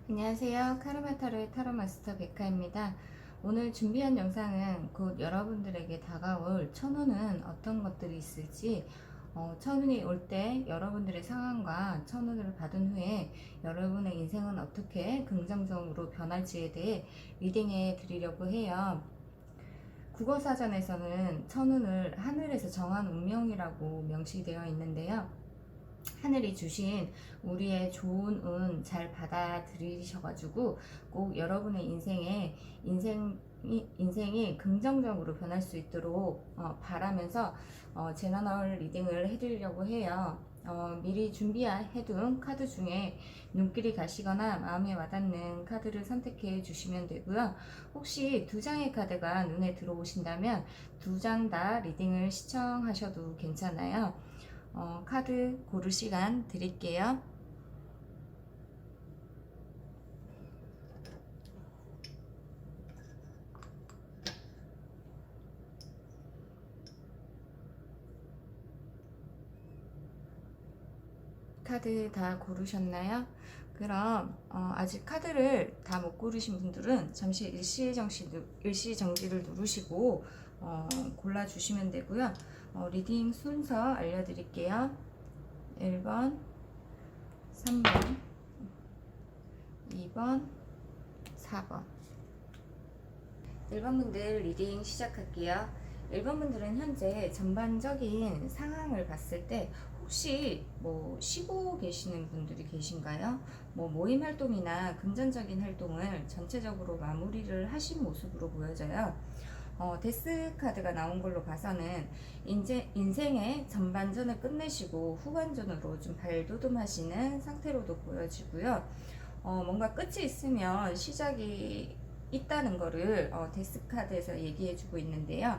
안녕하세요. 카르마타로의 타로마스터 백화입니다. 오늘 준비한 영상은 곧 여러분들에게 다가올 천운은 어떤 것들이 있을지, 천운이 올 때 여러분들의 상황과 천운을 받은 후에 여러분의 인생은 어떻게 긍정적으로 변할지에 대해 리딩해 드리려고 해요. 국어사전에서는 천운을 하늘에서 정한 운명이라고 명시되어 있는데요. 하늘이 주신 우리의 좋은 운 잘 받아들이셔가지고 꼭 여러분의 인생이 긍정적으로 변할 수 있도록 바라면서 제너럴 리딩을 해드리려고 해요. 미리 준비해둔 카드 중에 눈길이 가시거나 마음에 와닿는 카드를 선택해 주시면 되고요. 혹시 두 장의 카드가 눈에 들어오신다면 두 장 다 리딩을 시청하셔도 괜찮아요. 카드 고를 시간 드릴게요. 카드 다 고르셨나요? 그럼 아직 카드를 다 못 고르신 분들은 잠시 일시정지를 누르시고 골라주시면 되고요. 리딩 순서 알려드릴게요. 1번, 3번, 2번, 4번. 1번 분들 리딩 시작할게요. 1번 분들은 현재 전반적인 상황을 봤을 때 혹시 쉬고 계시는 분들이 계신가요? 모임 활동이나 금전적인 활동을 전체적으로 마무리를 하신 모습으로 보여져요. 데스 카드가 나온 걸로 봐서는 인생의 전반전을 끝내시고 후반전으로 좀 발돋움하시는 상태로도 보여지고요. 뭔가 끝이 있으면 시작이 있다는 거를 데스 카드에서 얘기해주고 있는데요.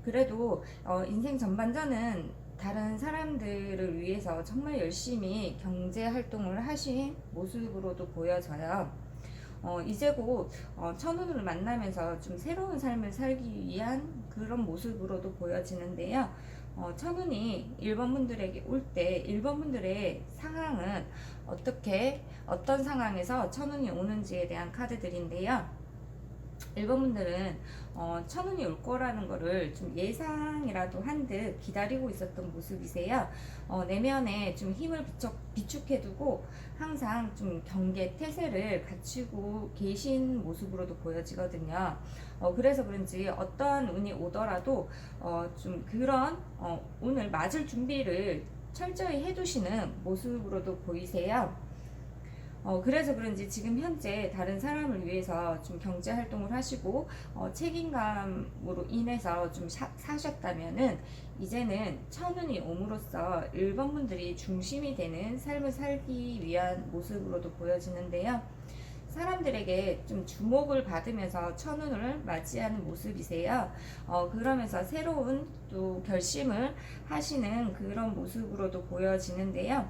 그래도 인생 전반전은 다른 사람들을 위해서 정말 열심히 경제 활동을 하신 모습으로도 보여져요. 이제 곧 천운을 만나면서 좀 새로운 삶을 살기 위한 그런 모습으로도 보여지는데요. 천운이 1번 분들에게 올 때 1번 분들의 상황은 어떤 상황에서 천운이 오는지에 대한 카드들인데요. 1번 분들은 천운이 올 거라는 거를 좀 예상이라도 한 듯 기다리고 있었던 모습이세요. 내면에 좀 힘을 비축해두고 항상 좀 경계 태세를 갖추고 계신 모습으로도 보여지거든요. 그래서 그런지 어떠한 운이 오더라도 좀 그런 운을 맞을 준비를 철저히 해두시는 모습으로도 보이세요. 그래서 그런지 지금 현재 다른 사람을 위해서 좀 경제 활동을 하시고 책임감으로 인해서 좀 사셨다면은 이제는 천운이 옴으로써 1번 분들이 중심이 되는 삶을 살기 위한 모습으로도 보여지는데요. 사람들에게 좀 주목을 받으면서 천운을 맞이하는 모습이세요. 그러면서 새로운 또 결심을 하시는 그런 모습으로도 보여지는데요.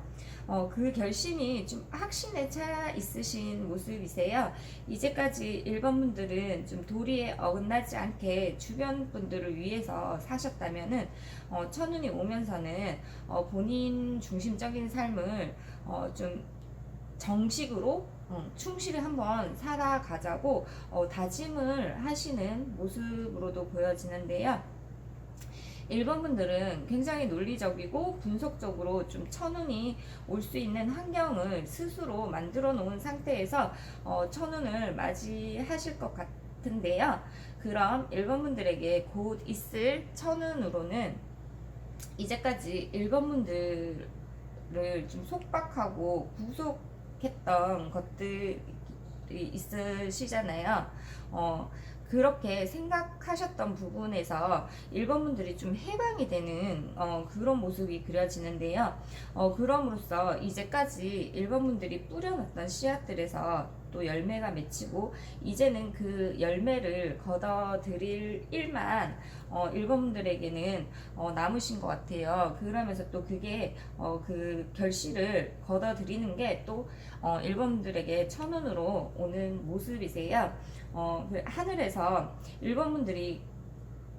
그 결심이 좀 확신에 차 있으신 모습이세요. 이제까지 1번 분들은 좀 도리에 어긋나지 않게 주변 분들을 위해서 사셨다면은 천운이 오면서는 본인 중심적인 삶을 좀 정식으로 충실히 한번 살아가자고 다짐을 하시는 모습으로도 보여지는데요. 1번 분들은 굉장히 논리적이고 분석적으로 좀 천운이 올 수 있는 환경을 스스로 만들어 놓은 상태에서 천운을 맞이하실 것 같은데요. 그럼 1번 분들에게 곧 있을 천운으로는 이제까지 1번 분들을 좀 속박하고 구속했던 것들이 있으시잖아요. 그렇게 생각하셨던 부분에서 1번 분들이 좀 해방이 되는 그런 모습이 그려지는데요. 그럼으로써 이제까지 1번 분들이 뿌려놨던 씨앗들에서 또 열매가 맺히고 이제는 그 열매를 걷어들일 일만 1번 분들에게는 남으신 것 같아요. 그러면서 또 그게 그 결실을 걷어들이는 게 또 1번 분들에게 천운으로 오는 모습이세요. 그 하늘에서 1번 분들이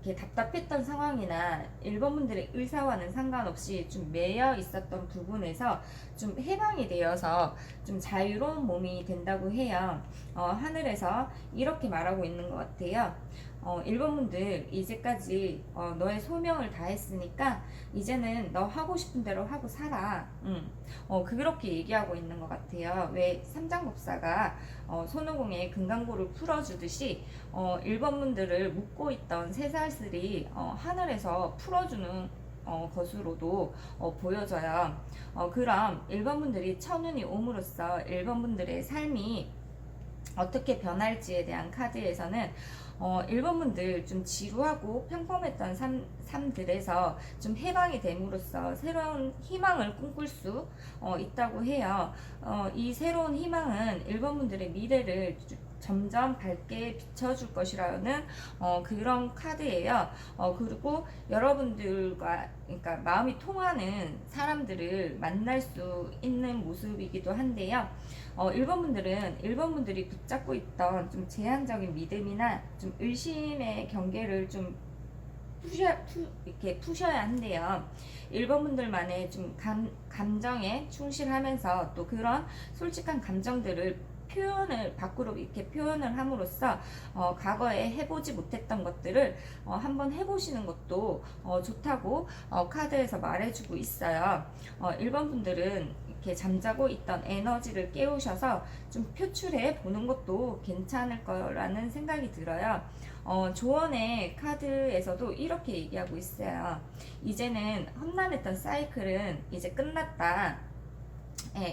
이렇게 답답했던 상황이나 1번 분들의 의사와는 상관없이 좀 매여 있었던 부분에서 좀 해방이 되어서 좀 자유로운 몸이 된다고 해요. 하늘에서 이렇게 말하고 있는 것 같아요. 1번 분들 이제까지 너의 소명을 다했으니까 이제는 너 하고 싶은 대로 하고 살아. 그렇게 얘기하고 있는 것 같아요. 왜 삼장법사가 손오공의 금강고를 풀어주듯이 1번 분들을 묶고 있던 새살슬이 하늘에서 풀어주는 것으로도 보여져요. 그럼 1번 분들이 천운이 옴으로써 1번 분들의 삶이 어떻게 변할지에 대한 카드에서는 1번 분들 좀 지루하고 평범했던 삶들에서 좀 해방이 됨으로써 새로운 희망을 꿈꿀 수 있다고 해요. 이 새로운 희망은 1번 분들의 미래를 점점 밝게 비춰줄 것이라는 그런 카드예요. 그리고 여러분들과 그러니까 마음이 통하는 사람들을 만날 수 있는 모습이기도 한데요. 1번 분들은 1번 분들이 붙잡고 있던 좀 제한적인 믿음이나 좀 의심의 경계를 좀 이렇게 푸셔야 한대요. 1번 분들만의 좀 감정에 충실하면서 또 그런 솔직한 감정들을 밖으로 이렇게 표현을 함으로써 과거에 해보지 못했던 것들을 한번 해보시는 것도 좋다고 카드에서 말해주고 있어요. 1번 분들은 이렇게 잠자고 있던 에너지를 깨우셔서 좀 표출해 보는 것도 괜찮을 거라는 생각이 들어요. 조언의 카드에서도 이렇게 얘기하고 있어요. 이제는 험난했던 사이클은 이제 끝났다.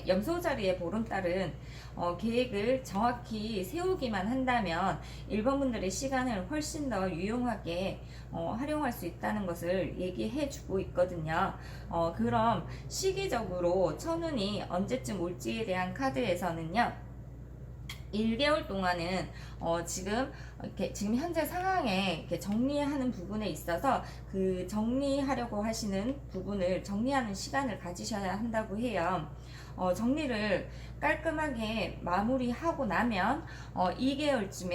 염소 자리의 보름달은 계획을 정확히 세우기만 한다면 1번 분들의 시간을 훨씬 더 유용하게 활용할 수 있다는 것을 얘기해 주고 있거든요. 그럼 시기적으로 천운이 언제쯤 올지에 대한 카드에서는요. 1개월 동안은 지금 현재 상황에 이렇게 정리하는 부분에 있어서 그 정리하려고 하시는 부분을 정리하는 시간을 가지셔야 한다고 해요. 정리를 깔끔하게 마무리하고 나면 2개월쯤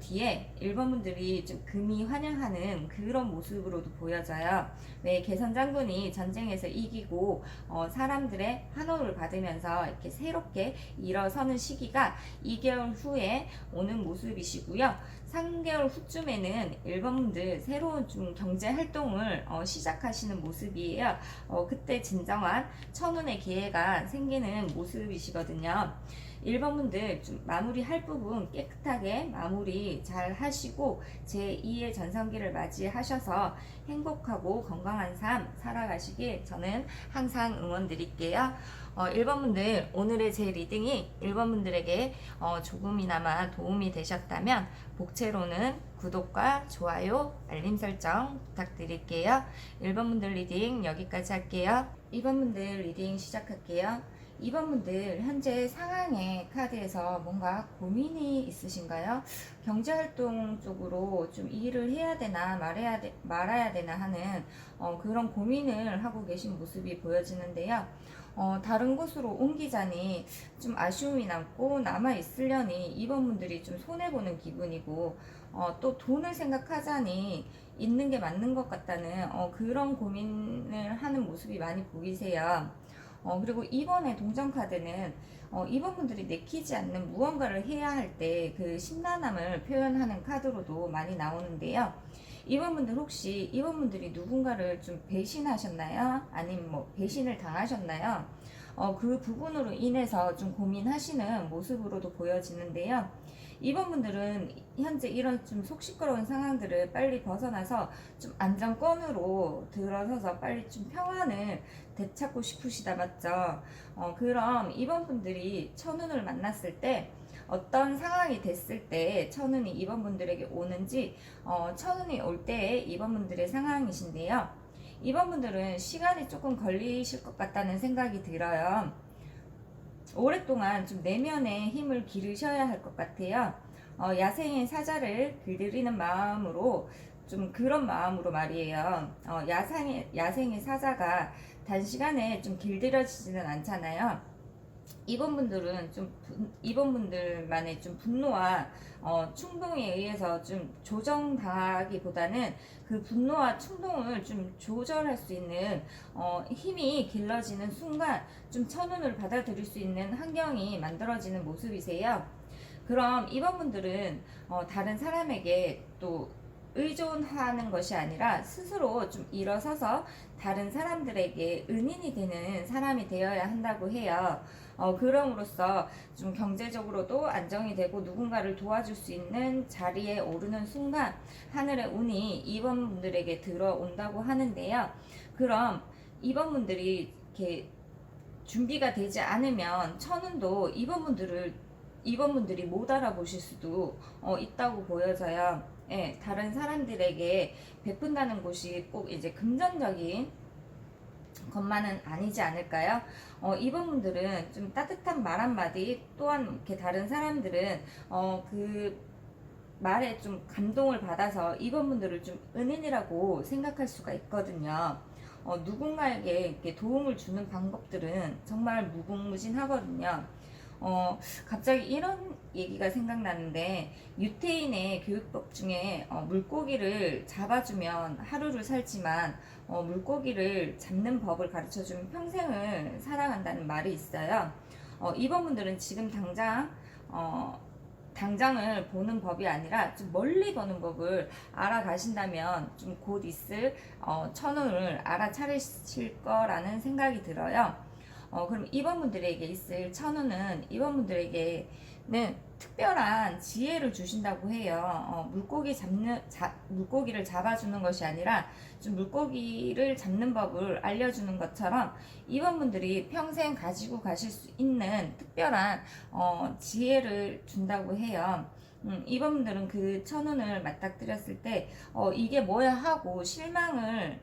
뒤에 1번 분들이 좀 금이 환영하는 그런 모습으로도 보여져요. 왜 개선 장군이 전쟁에서 이기고 사람들의 환호를 받으면서 이렇게 새롭게 일어서는 시기가 2개월 후에 오는 모습이시고요. 3개월 후쯤에는 1번 분들 새로운 좀 경제 활동을 시작하시는 모습이에요. 그때 진정한 천운의 기회가 생기는 모습이시거든요. 1번 분들 좀 마무리할 부분 깨끗하게 마무리 잘 하시고 제2의 전성기를 맞이하셔서 행복하고 건강한 삶 살아가시길 저는 항상 응원 드릴게요. 1번 분들 오늘의 제 리딩이 1번 분들에게 조금이나마 도움이 되셨다면 복채로는 구독과 좋아요, 알림 설정 부탁드릴게요. 1번 분들 리딩 여기까지 할게요. 2번 분들 리딩 시작할게요. 2번 분들 현재 상황의 카드에서 뭔가 고민이 있으신가요? 경제활동 쪽으로 좀 일을 해야 되나 말아야 되나 하는 그런 고민을 하고 계신 모습이 보여지는데요. 다른 곳으로 옮기자니 좀 아쉬움이 남고 남아있으려니 2번 분들이 좀 손해보는 기분이고 또 돈을 생각하자니 있는 게 맞는 것 같다는 그런 고민을 하는 모습이 많이 보이세요. 그리고 이번에 동전카드는 2번 분들이 내키지 않는 무언가를 해야 할 때 그 심란함을 표현하는 카드로도 많이 나오는데요. 2번 분들 혹시 2번 분들이 누군가를 좀 배신하셨나요? 아니면 뭐 배신을 당하셨나요? 그 부분으로 인해서 좀 고민하시는 모습으로도 보여지는데요. 2번 분들은 현재 이런 좀 속 시끄러운 상황들을 빨리 벗어나서 좀 안정권으로 들어서서 빨리 좀 평안을 되찾고 싶으시다 맞죠? 그럼 2번 분들이 천운을 만났을 때 어떤 상황이 됐을 때 천운이 2번 분들에게 오는지 천운이 올 때의 2번 분들의 상황이신데요. 2번 분들은 시간이 조금 걸리실 것 같다는 생각이 들어요. 오랫동안 좀 내면의 힘을 기르셔야 할 것 같아요. 야생의 사자를 길들이는 마음으로 좀 그런 마음으로 말이에요. 야생의 사자가 단시간에 좀 길들여지지는 않잖아요. 이번 분들만의 좀 분노와 충동에 의해서 좀 조정당하기보다는 그 분노와 충동을 좀 조절할 수 있는 힘이 길러지는 순간 좀 천운을 받아들일 수 있는 환경이 만들어지는 모습이세요. 그럼 이번 분들은 다른 사람에게 또 의존하는 것이 아니라 스스로 좀 일어서서 다른 사람들에게 은인이 되는 사람이 되어야 한다고 해요. 그럼으로써 좀 경제적으로도 안정이 되고 누군가를 도와줄 수 있는 자리에 오르는 순간 하늘의 운이 2번 분들에게 들어온다고 하는데요. 그럼 2번 분들이 이렇게 준비가 되지 않으면 천운도 2번 분들이 못 알아보실 수도 있다고 보여져요. 예, 다른 사람들에게 베푼다는 곳이 꼭 이제 금전적인 것만은 아니지 않을까요? 이번 분들은 좀 따뜻한 말 한마디 또한 이렇게 다른 사람들은 그 말에 좀 감동을 받아서 이번 분들을 좀 은인이라고 생각할 수가 있거든요. 누군가에게 이렇게 도움을 주는 방법들은 정말 무궁무진하거든요. 갑자기 이런 얘기가 생각나는데 유태인의 교육법 중에 물고기를 잡아주면 하루를 살지만 물고기를 잡는 법을 가르쳐주면 평생을 살아간다는 말이 있어요. 이번 분들은 지금 당장을 보는 법이 아니라 좀 멀리 보는 법을 알아가신다면 좀 곧 있을 천운을 알아차리실 거라는 생각이 들어요. 그럼 이번 분들에게 있을 천운은 이번 분들에게는 특별한 지혜를 주신다고 해요. 물고기를 잡아주는 것이 아니라 좀 물고기를 잡는 법을 알려주는 것처럼 이번 분들이 평생 가지고 가실 수 있는 특별한 지혜를 준다고 해요. 이번 분들은 그 천운을 맞닥뜨렸을 때 이게 뭐야 하고 실망을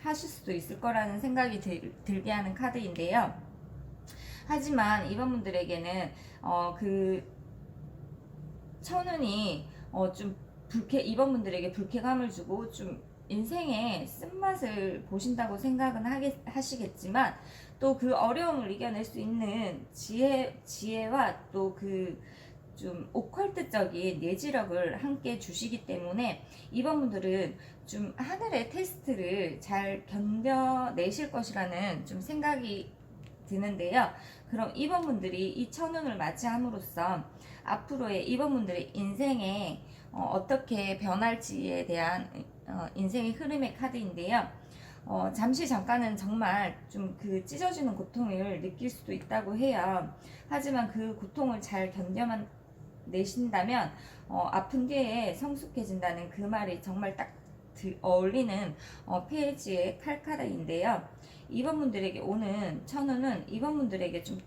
하실 수도 있을 거라는 생각이 들게 하는 카드인데요. 하지만 이번 분들에게는 그 천운이 좀 이번 분들에게 불쾌감을 주고 좀 인생의 쓴맛을 보신다고 생각은 하시겠지만 또 그 어려움을 이겨낼 수 있는 지혜와 또 그 좀 오컬트적인 예지력을 함께 주시기 때문에 이번 분들은 좀 하늘의 테스트를 잘 견뎌내실 것이라는 좀 생각이 드는데요. 그럼 이번 분들이 이 천운을 맞이함으로써 앞으로의 이번 분들의 인생에 어떻게 변할지에 대한 인생의 흐름의 카드인데요. 잠시 잠깐은 정말 좀 그 찢어지는 고통을 느낄 수도 있다고 해요. 하지만 그 고통을 잘 견뎌만 내신다면 아픈 뒤에 성숙해진다는 그 말이 정말 딱 어울리는 페이지의 칼카드인데요. 이번 분들에게 오는 천운은 이번 분들에게 좀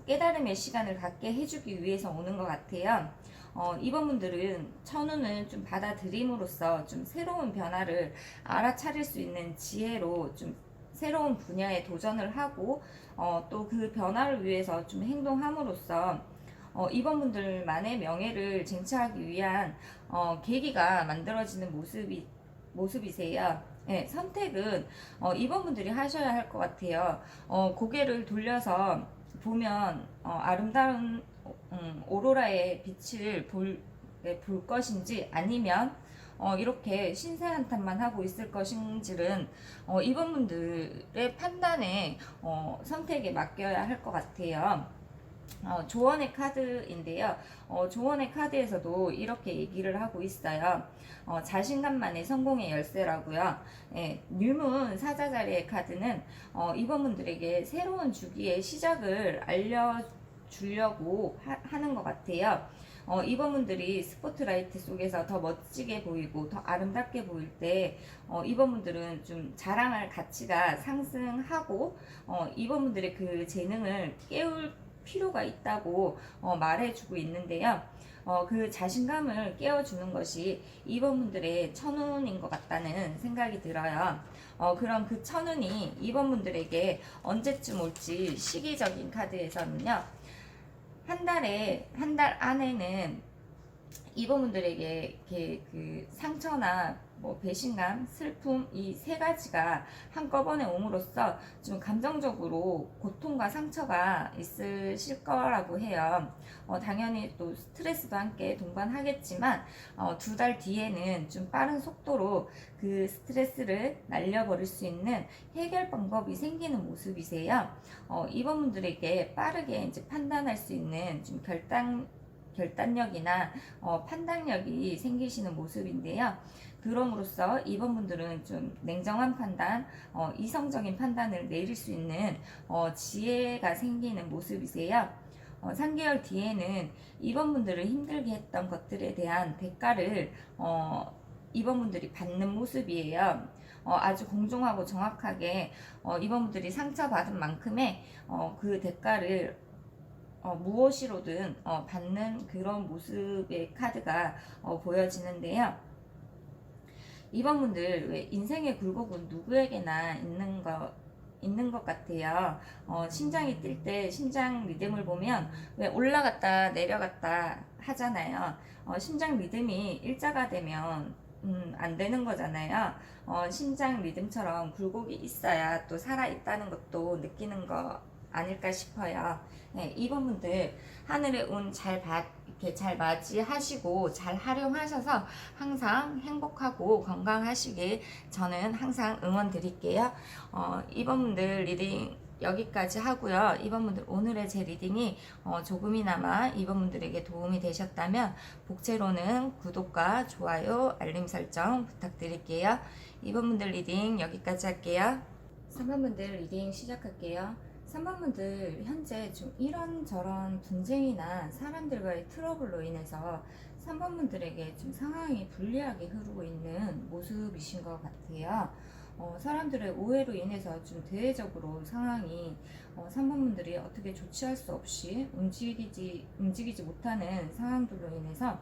깨달음의 시간을 갖게 해주기 위해서 오는 것 같아요. 이번 분들은 천운을 좀 받아들임으로써 좀 새로운 변화를 알아차릴 수 있는 지혜로 좀 새로운 분야에 도전을 하고 또 그 변화를 위해서 좀 행동함으로써 이번 분들만의 명예를 쟁취하기 위한 계기가 만들어지는 모습이세요. 네, 선택은 이번 분들이 하셔야 할 것 같아요. 고개를 돌려서 보면 아름다운 오로라의 빛을 볼 것인지 아니면 이렇게 신세한탄만 하고 있을 것인지는 이번 분들의 판단에 선택에 맡겨야 할 것 같아요. 조언의 카드인데요. 조언의 카드에서도 이렇게 얘기를 하고 있어요. 자신감만의 성공의 열쇠라고요. 예, 뉴문 사자자리의 카드는 이번 분들에게 새로운 주기의 시작을 알려주려고 하는 것 같아요. 이번 분들이 스포트라이트 속에서 더 멋지게 보이고 더 아름답게 보일 때 이번 분들은 좀 자랑할 가치가 상승하고 이번 분들의 그 재능을 깨울 필요가 있다고 말해주고 있는데요. 그 자신감을 깨워주는 것이 이번 분들의 천운인 것 같다는 생각이 들어요. 그럼 그 천운이 이번 분들에게 언제쯤 올지 시기적인 카드에서는요. 한 달 안에는 이번 분들에게 이렇게 그 상처나 뭐 배신감, 슬픔 이 세 가지가 한꺼번에 옴으로써 좀 감정적으로 고통과 상처가 있으실 거라고 해요. 당연히 또 스트레스도 함께 동반하겠지만 두 달 뒤에는 좀 빠른 속도로 그 스트레스를 날려버릴 수 있는 해결 방법이 생기는 모습이세요. 이번 분들에게 빠르게 이제 판단할 수 있는 좀 결단력이나 판단력이 생기시는 모습인데요. 그럼으로써 이번 분들은 좀 냉정한 판단, 이성적인 판단을 내릴 수 있는 지혜가 생기는 모습이세요. 3개월 뒤에는 이번 분들을 힘들게 했던 것들에 대한 대가를 이번 분들이 받는 모습이에요. 아주 공정하고 정확하게 이번 분들이 상처받은 만큼의 그 대가를 무엇이로든 받는 그런 모습의 카드가 보여지는데요. 이번 분들 왜 인생의 굴곡은 누구에게나 있는 것 같아요. 심장이 뛸 때 심장 리듬을 보면 왜 올라갔다 내려갔다 하잖아요. 심장 리듬이 일자가 되면 안 되는 거잖아요. 심장 리듬처럼 굴곡이 있어야 또 살아있다는 것도 느끼는 거 아닐까 싶어요. 네, 이번 분들 하늘의 운 이렇게 잘 맞이하시고 잘 활용하셔서 항상 행복하고 건강하시길 저는 항상 응원 드릴게요. 이번 분들 리딩 여기까지 하고요. 이번 분들 오늘의 제 리딩이 조금이나마 이번 분들에게 도움이 되셨다면 복채로는 구독과 좋아요, 알림 설정 부탁드릴게요. 이번 분들 리딩 여기까지 할게요. 3번 분들 리딩 시작할게요. 3번 분들 현재 좀 이런저런 분쟁이나 사람들과의 트러블로 인해서 3번 분들에게 좀 상황이 불리하게 흐르고 있는 모습이신 것 같아요. 사람들의 오해로 인해서 좀 대외적으로 상황이 3번 분들이 어떻게 조치할 수 없이 움직이지 못하는 상황들로 인해서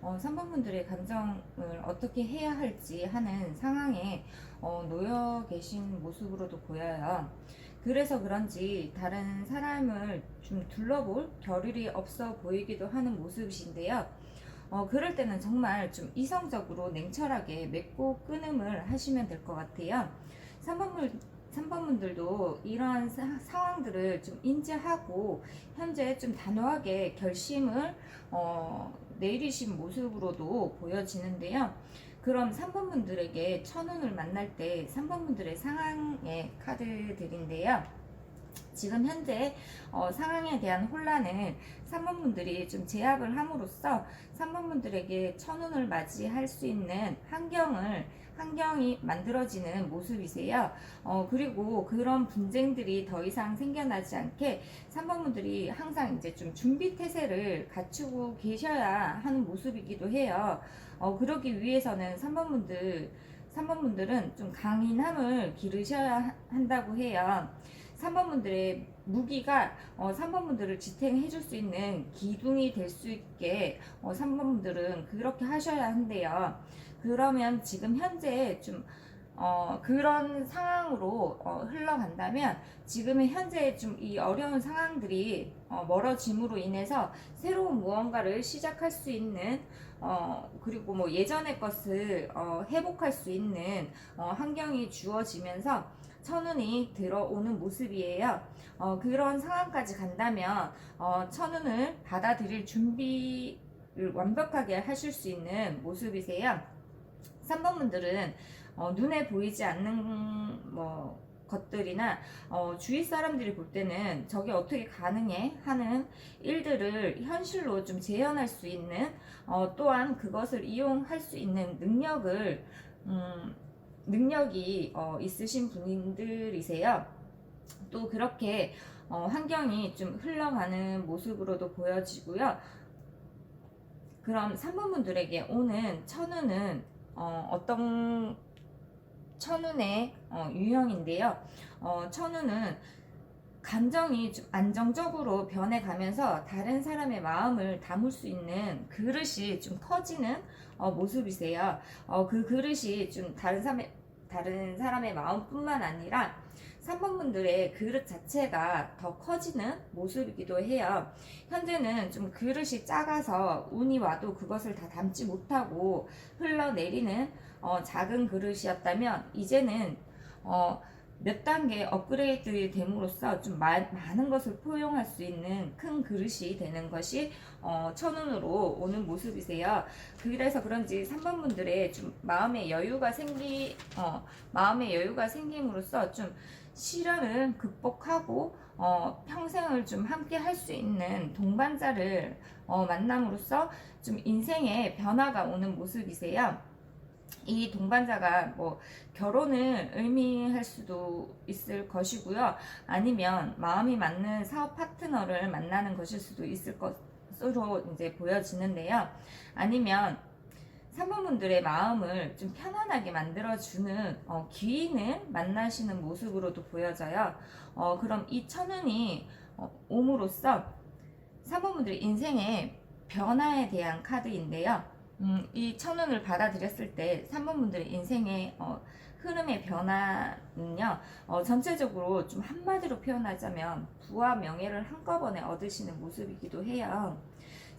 3번 분들의 감정을 어떻게 해야 할지 하는 상황에 놓여 계신 모습으로도 보여요. 그래서 그런지 다른 사람을 좀 둘러볼 겨를이 없어 보이기도 하는 모습이신데요. 그럴 때는 정말 좀 이성적으로 냉철하게 맺고 끊음을 하시면 될 것 같아요. 3번분들도 이러한 상황들을 좀 인지하고 현재 좀 단호하게 결심을 내리신 모습으로도 보여지는데요. 그럼 3번분들에게 천운을 만날 때 3번분들의 상황의 카드들인데요. 지금 현재 상황에 대한 혼란은 3번분들이 좀 제압을 함으로써 3번분들에게 천운을 맞이할 수 있는 환경이 만들어지는 모습이세요. 그리고 그런 분쟁들이 더 이상 생겨나지 않게 3번분들이 항상 이제 좀 준비 태세를 갖추고 계셔야 하는 모습이기도 해요. 그러기 위해서는 3번분들은 좀 강인함을 기르셔야 한다고 해요. 3번분들의 무기가 3번분들을 지탱해 줄 수 있는 기둥이 될 수 있게 3번분들은 그렇게 하셔야 한대요. 그러면 지금 현재 좀 그런 상황으로 흘러간다면 지금의 현재 좀 이 어려운 상황들이 멀어짐으로 인해서 새로운 무언가를 시작할 수 있는 그리고 뭐 예전의 것을 회복할 수 있는 환경이 주어지면서 천운이 들어오는 모습이에요. 그런 상황까지 간다면 천운을 받아들일 준비를 완벽하게 하실 수 있는 모습이세요. 3번분들은 눈에 보이지 않는 것들이나 주위 사람들이 볼 때는 저게 어떻게 가능해 하는 일들을 현실로 좀 재현할 수 있는 또한 그것을 이용할 수 있는 능력이 있으신 분들이세요. 또 그렇게 환경이 좀 흘러가는 모습으로도 보여지고요. 그럼 3번분들에게 오는 천운은 어떤 천운의 유형인데요. 천운은 감정이 좀 안정적으로 변해가면서 다른 사람의 마음을 담을 수 있는 그릇이 좀 커지는 모습이세요. 그 그릇이 좀 다른 사람의 마음뿐만 아니라 3번분들의 그릇 자체가 더 커지는 모습이기도 해요. 현재는 좀 그릇이 작아서 운이 와도 그것을 다 담지 못하고 흘러내리는 작은 그릇이었다면 이제는 몇 단계 업그레이드 됨으로써 좀 많은 것을 포용할 수 있는 큰 그릇이 되는 것이 천운으로 오는 모습이세요. 그래서 그런지 3번분들의 좀 마음의 여유가 생김으로써 좀 시련을 극복하고 평생을 좀 함께 할 수 있는 동반자를 만남으로써 좀 인생의 변화가 오는 모습이세요. 이 동반자가 결혼을 의미할 수도 있을 것이고요. 아니면 마음이 맞는 사업 파트너를 만나는 것일 수도 있을 것으로 이제 보여지는데요. 아니면 3번분들의 마음을 좀 편안하게 만들어주는 귀인을 만나시는 모습으로도 보여져요. 그럼 이 천운이 옴으로써 3번분들의 인생의 변화에 대한 카드인데요. 이 천운을 받아들였을 때 3번분들의 인생의 흐름의 변화는요, 전체적으로 좀 한마디로 표현하자면 부와 명예를 한꺼번에 얻으시는 모습이기도 해요.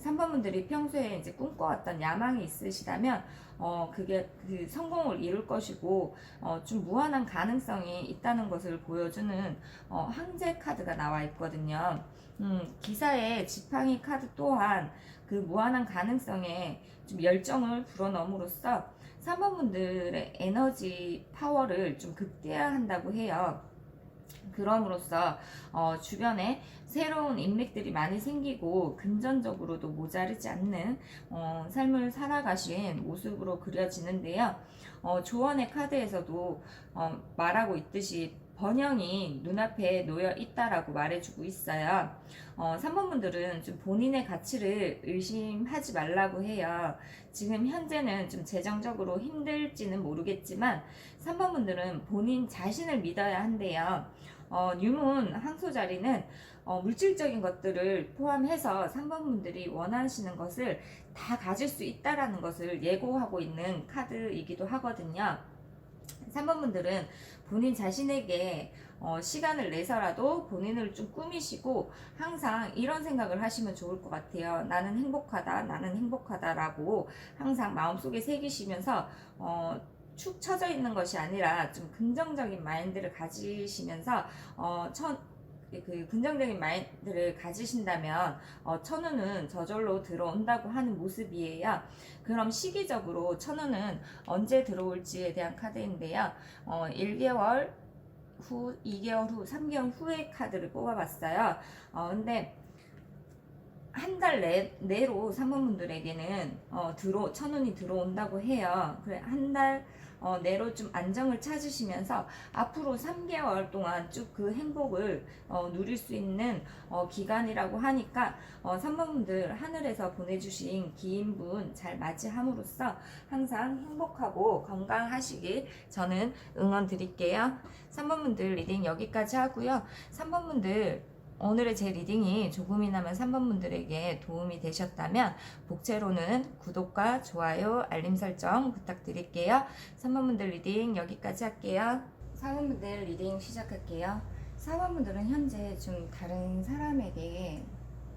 3번분들이 평소에 이제 꿈꿔왔던 야망이 있으시다면 그게 그 성공을 이룰 것이고 좀 무한한 가능성이 있다는 것을 보여주는 황제 카드가 나와 있거든요. 기사의 지팡이 카드 또한 그 무한한 가능성에 좀 열정을 불어넣음으로써 3번분들의 에너지 파워를 좀 극대화한다고 해요. 그럼으로써 주변에 새로운 인맥들이 많이 생기고 금전적으로도 모자르지 않는 삶을 살아가신 모습으로 그려지는데요. 조언의 카드에서도 말하고 있듯이 번영이 눈앞에 놓여 있다라고 말해주고 있어요. 3번분들은 좀 본인의 가치를 의심하지 말라고 해요. 지금 현재는 좀 재정적으로 힘들지는 모르겠지만 3번분들은 본인 자신을 믿어야 한대요. 유문 항소 자리는 물질적인 것들을 포함해서 3번분들이 원하시는 것을 다 가질 수 있다라는 것을 예고하고 있는 카드이기도 하거든요. 3번 분들은 본인 자신에게 시간을 내서라도 본인을 좀 꾸미시고 항상 이런 생각을 하시면 좋을 것 같아요. 나는 행복하다, 나는 행복하다라고 항상 마음속에 새기시면서 축 처져 있는 것이 아니라 좀 긍정적인 마인드를 가지시면서 그 긍정적인 마인드를 가지신다면 천운은 저절로 들어온다고 하는 모습이에요. 그럼 시기적으로 천운은 언제 들어올지에 대한 카드인데요. 1개월 후, 2개월 후, 3개월 후의 카드를 뽑아봤어요. 근데 한 달 내로 3번 분들에게는 천운이 들어온다고 해요. 그래, 한 달 내로 좀 안정을 찾으시면서 앞으로 3개월 동안 쭉 그 행복을 누릴 수 있는 기간이라고 하니까 3번 분들 하늘에서 보내주신 기인분 잘 맞이함으로써 항상 행복하고 건강하시길 저는 응원 드릴게요. 3번 분들 리딩 여기까지 하고요. 3번 분들 오늘의 제 리딩이 조금이나마 3번 분들에게 도움이 되셨다면 복채로는 구독과 좋아요, 알림 설정 부탁드릴게요. 3번 분들 리딩 여기까지 할게요. 4번 분들 리딩 시작할게요. 4번 분들은 현재 좀 다른 사람에게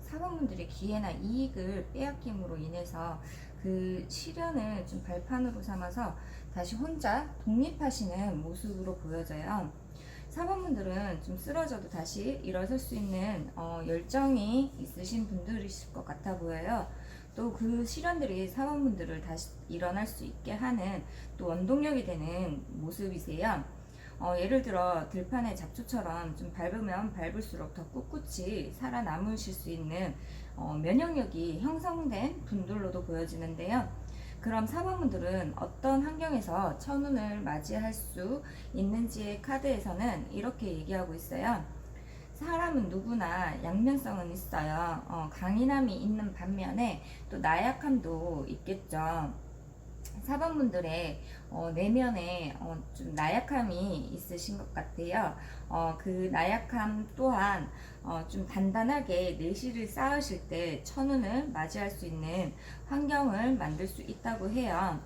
4번 분들의 기회나 이익을 빼앗김으로 인해서 그 시련을 좀 발판으로 삼아서 다시 혼자 독립하시는 모습으로 보여져요. 4번 분들은 좀 쓰러져도 다시 일어설 수 있는 열정이 있으신 분들이실 것 같아 보여요. 또 그 시련들이 4번 분들을 다시 일어날 수 있게 하는 또 원동력이 되는 모습이세요. 예를 들어 들판의 잡초처럼 좀 밟으면 밟을수록 더 꿋꿋이 살아남으실 수 있는 면역력이 형성된 분들로도 보여지는데요. 그럼 4번 분들은 어떤 환경에서 천운을 맞이할 수 있는지의 카드에서는 이렇게 얘기하고 있어요. 사람은 누구나 양면성은 있어요. 강인함이 있는 반면에 또 나약함도 있겠죠. 4번 분들의 내면에 좀 나약함이 있으신 것 같아요. 그 나약함 또한 좀 단단하게 내실을 쌓으실 때 천운을 맞이할 수 있는 환경을 만들 수 있다고 해요.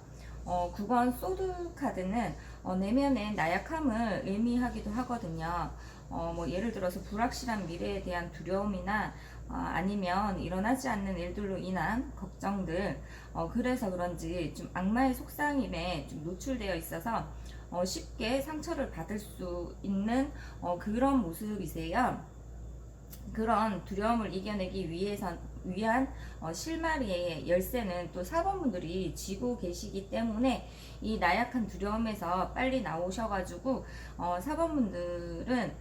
9번 소드 카드는 내면의 나약함을 의미하기도 하거든요. 뭐 예를 들어서 불확실한 미래에 대한 두려움이나 아니면 일어나지 않는 일들로 인한 걱정들, 그래서 그런지 좀 악마의 속삭임에 좀 노출되어 있어서 쉽게 상처를 받을 수 있는 그런 모습이세요. 그런 두려움을 이겨내기 위한 실마리의 열쇠는 또 4번 분들이 쥐고 계시기 때문에 이 나약한 두려움에서 빨리 나오셔가지고 4번 분들은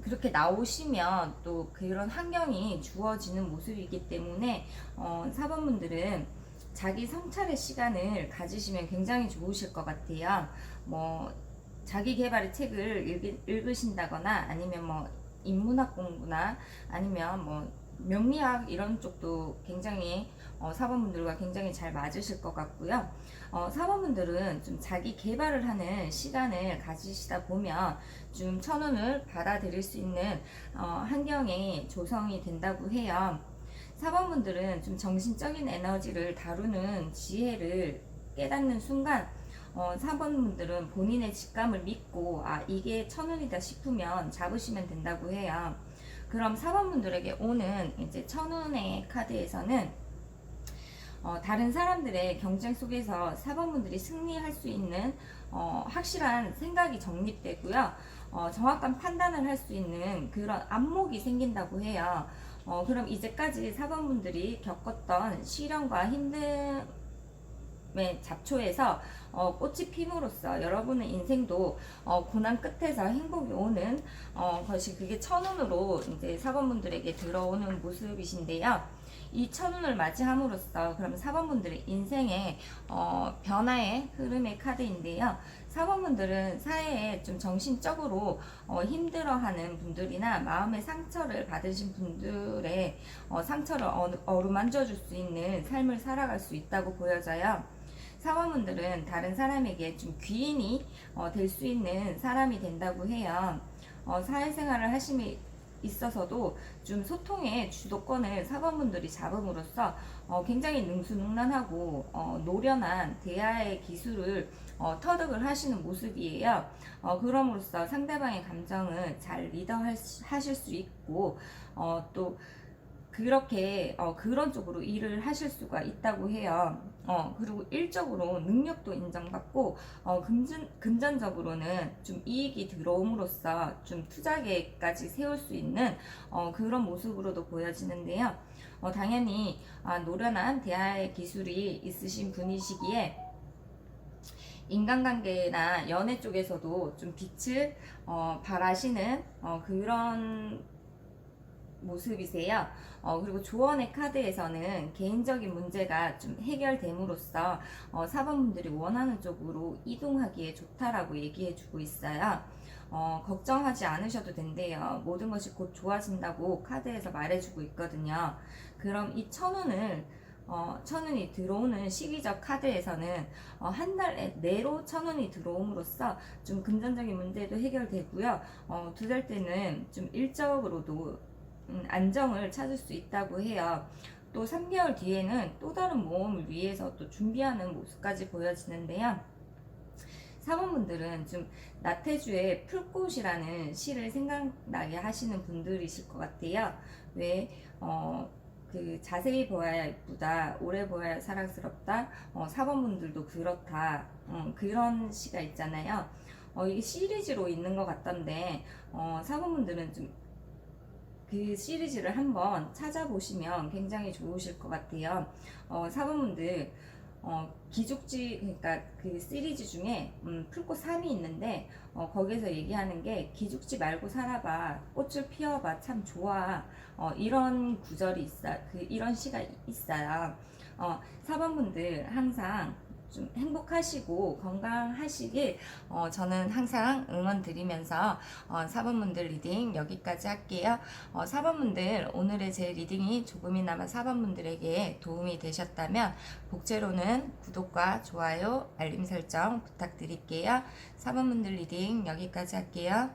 그렇게 나오시면 또 그런 환경이 주어지는 모습이기 때문에 4번 분들은 자기 성찰의 시간을 가지시면 굉장히 좋으실 것 같아요. 뭐 자기 개발의 책을 읽으신다거나 아니면 뭐 인문학 공부나 아니면 뭐 명리학 이런 쪽도 굉장히 4번 분들과 굉장히 잘 맞으실 것 같고요. 4번 분들은 좀 자기 개발을 하는 시간을 가지시다 보면 좀 천운을 받아들일 수 있는 환경이 조성이 된다고 해요. 4번 분들은 좀 정신적인 에너지를 다루는 지혜를 깨닫는 순간 4번 분들은 본인의 직감을 믿고 이게 천운이다 싶으면 잡으시면 된다고 해요. 그럼 4번 분들에게 오는 이제 천운의 카드에서는 다른 사람들의 경쟁 속에서 4번 분들이 승리할 수 있는 확실한 생각이 정립되고요. 정확한 판단을 할 수 있는 그런 안목이 생긴다고 해요. 그럼 이제까지 4번 분들이 겪었던 시련과 힘듦의 잡초에서 꽃이 핌으로써 여러분의 인생도 고난 끝에서 행복이 오는 것이 그게 천운으로 이제 4번 분들에게 들어오는 모습이신데요. 이 천운을 맞이함으로써 그럼 4번 분들의 인생의 변화의 흐름의 카드인데요. 4번 분들은 사회에 좀 정신적으로 힘들어하는 분들이나 마음의 상처를 받으신 분들의 상처를 어루만져 줄 수 있는 삶을 살아갈 수 있다고 보여져요. 4번 분들은 다른 사람에게 좀 귀인이 될 수 있는 사람이 된다고 해요. 사회생활을 있어서도 좀 소통의 주도권을 4번분들이 잡음으로써 굉장히 능수능란하고 노련한 대화의 기술을 터득을 하시는 모습이에요. 그럼으로써 상대방의 감정을 잘 리더하실 수 있고 또 그렇게 그런 쪽으로 일을 하실 수가 있다고 해요. 그리고 일적으로 능력도 인정받고 금전적으로는 좀 이익이 들어옴으로써 좀 투자 계획까지 세울 수 있는 그런 모습으로도 보여지는데요. 당연히 노련한 대화의 기술이 있으신 분이시기에 인간관계나 연애 쪽에서도 좀 빛을 발하시는 그런 모습이세요. 그리고 조언의 카드에서는 개인적인 문제가 좀 해결됨으로써 4번분들이 원하는 쪽으로 이동하기에 좋다라고 얘기해주고 있어요. 걱정하지 않으셔도 된대요. 모든 것이 곧 좋아진다고 카드에서 말해주고 있거든요. 그럼 이 천운이 들어오는 시기적 카드에서는 한 달 내로 천운이 들어옴으로써 좀 금전적인 문제도 해결되고요. 2달 때는 좀 일적으로도 안정을 찾을 수 있다고 해요. 또 3개월 뒤에는 또 다른 모험을 위해서 또 준비하는 모습까지 보여지는데요. 4번분들은 좀 나태주의 풀꽃이라는 시를 생각나게 하시는 분들이실 것 같아요. 왜? 그 자세히 보아야 예쁘다, 오래 보아야 사랑스럽다, 4번분들도 그렇다, 그런 시가 있잖아요. 이게 시리즈로 있는 것 같던데 4번분들은 좀 그 시리즈를 한번 찾아보시면 굉장히 좋으실 것 같아요. 4번분들 기죽지, 그러니까 그 시리즈 중에 풀꽃 3이 있는데 거기에서 얘기하는 게 기죽지 말고 살아봐, 꽃을 피워봐, 참 좋아, 이런 구절이 이런 시가 있어요. 4번분들 항상 좀 행복하시고 건강하시길 저는 항상 응원 드리면서 4번분들 리딩 여기까지 할게요. 4번분들 오늘의 제 리딩이 조금이나마 4번분들에게 도움이 되셨다면 복제로는 구독과 좋아요, 알림 설정 부탁드릴게요. 4번분들 리딩 여기까지 할게요.